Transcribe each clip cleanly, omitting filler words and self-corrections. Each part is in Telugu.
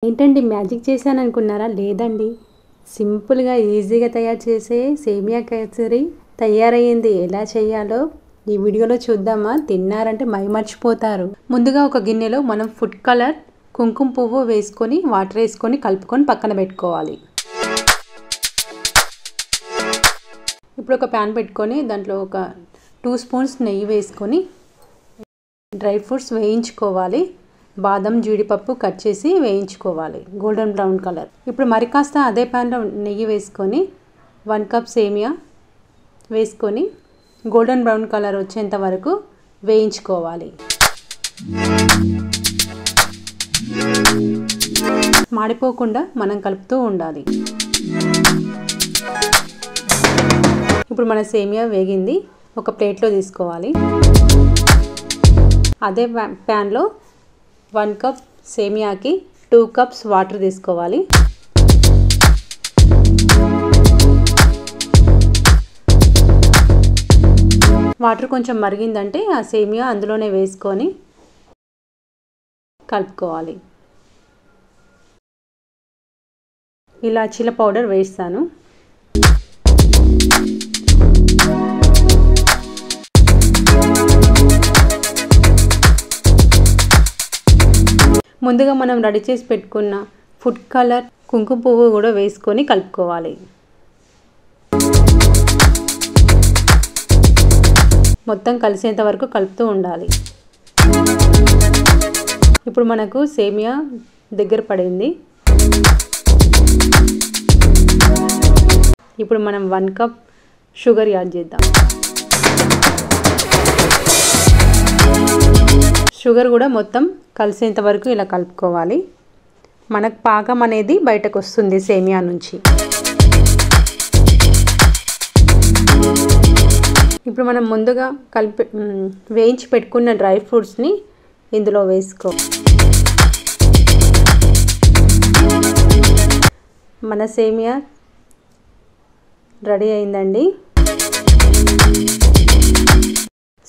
ఏంటండి మ్యాజిక్ చేశాను అనుకున్నారా? లేదండి, సింపుల్గా ఈజీగా తయారు చేసే సేమియా కేసరి తయారయ్యింది. ఎలా చేయాలో ఈ వీడియోలో చూద్దామా? తిన్నారంటే మైమర్చిపోతారు. ముందుగా ఒక గిన్నెలో మనం ఫుడ్ కలర్, కుంకుమ పువ్వు వేసుకొని వాటర్ వేసుకొని కలుపుకొని పక్కన పెట్టుకోవాలి. ఇప్పుడు ఒక ప్యాన్ పెట్టుకొని దాంట్లో ఒక 2 స్పూన్స్ నెయ్యి వేసుకొని డ్రై ఫ్రూట్స్ వేయించుకోవాలి. బాదం, జీడిపప్పు కట్ చేసి వేయించుకోవాలి గోల్డెన్ బ్రౌన్ కలర్. ఇప్పుడు మరి కాస్త అదే ప్యాన్లో నెయ్యి వేసుకొని 1 కప్ సేమియా వేసుకొని గోల్డెన్ బ్రౌన్ కలర్ వచ్చేంత వరకు వేయించుకోవాలి. మాడిపోకుండా మనం కలుపుతూ ఉండాలి. ఇప్పుడు మన సేమియా వేగింది, ఒక ప్లేట్లో తీసుకోవాలి. అదే ప్యాన్లో 1 కప్ సేమియాకి 2 కప్స్ వాటర్ తీసుకోవాలి. వాటర్ కొంచెం మరిగిందంటే ఆ సేమియా అందులోనే వేసుకొని కలుపుకోవాలి. ఇలాచీల పౌడర్ వేస్తాను. ముందుగా మనం రెడీ చేసి పెట్టుకున్న ఫుడ్ కలర్, కుంకుమ పువ్వు కూడా వేసుకొని కలుపుకోవాలి. మొత్తం కలిసేంత వరకు కలుపుతూ ఉండాలి. ఇప్పుడు మనకు సేమియా దగ్గర పడింది. ఇప్పుడు మనం 1 కప్ షుగర్ యాడ్ చేద్దాం. షుగర్ కూడా మొత్తం కలిసేంత వరకు ఇలా కలుపుకోవాలి. మనకు పాకం అనేది బయటకు వస్తుంది సేమియా నుంచి. ఇప్పుడు మనం ముందుగా వేయించి పెట్టుకున్న డ్రై ఫ్రూట్స్ని ఇందులో వేసుకో. మన సేమియా రెడీ అయిందండి.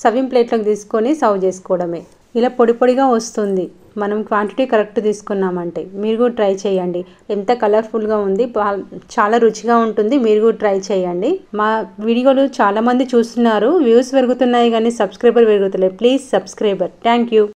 సర్వింగ్ ప్లేట్లోకి తీసుకొని సర్వ్ చేసుకోవడమే. ఇలా పొడి పొడిగా వస్తుంది మనం క్వాంటిటీ కరెక్ట్ తీసుకున్నామంటే. మీరు కూడా ట్రై చేయండి. ఎంత కలర్ఫుల్గా ఉంది, చాలా రుచిగా ఉంటుంది. మీరు కూడా ట్రై చేయండి. మా వీడియోలు చాలామంది చూస్తున్నారు, వ్యూస్ పెరుగుతున్నాయి కానీ సబ్స్క్రైబర్ పెరుగుతలేదు. Please subscriber. Thank you.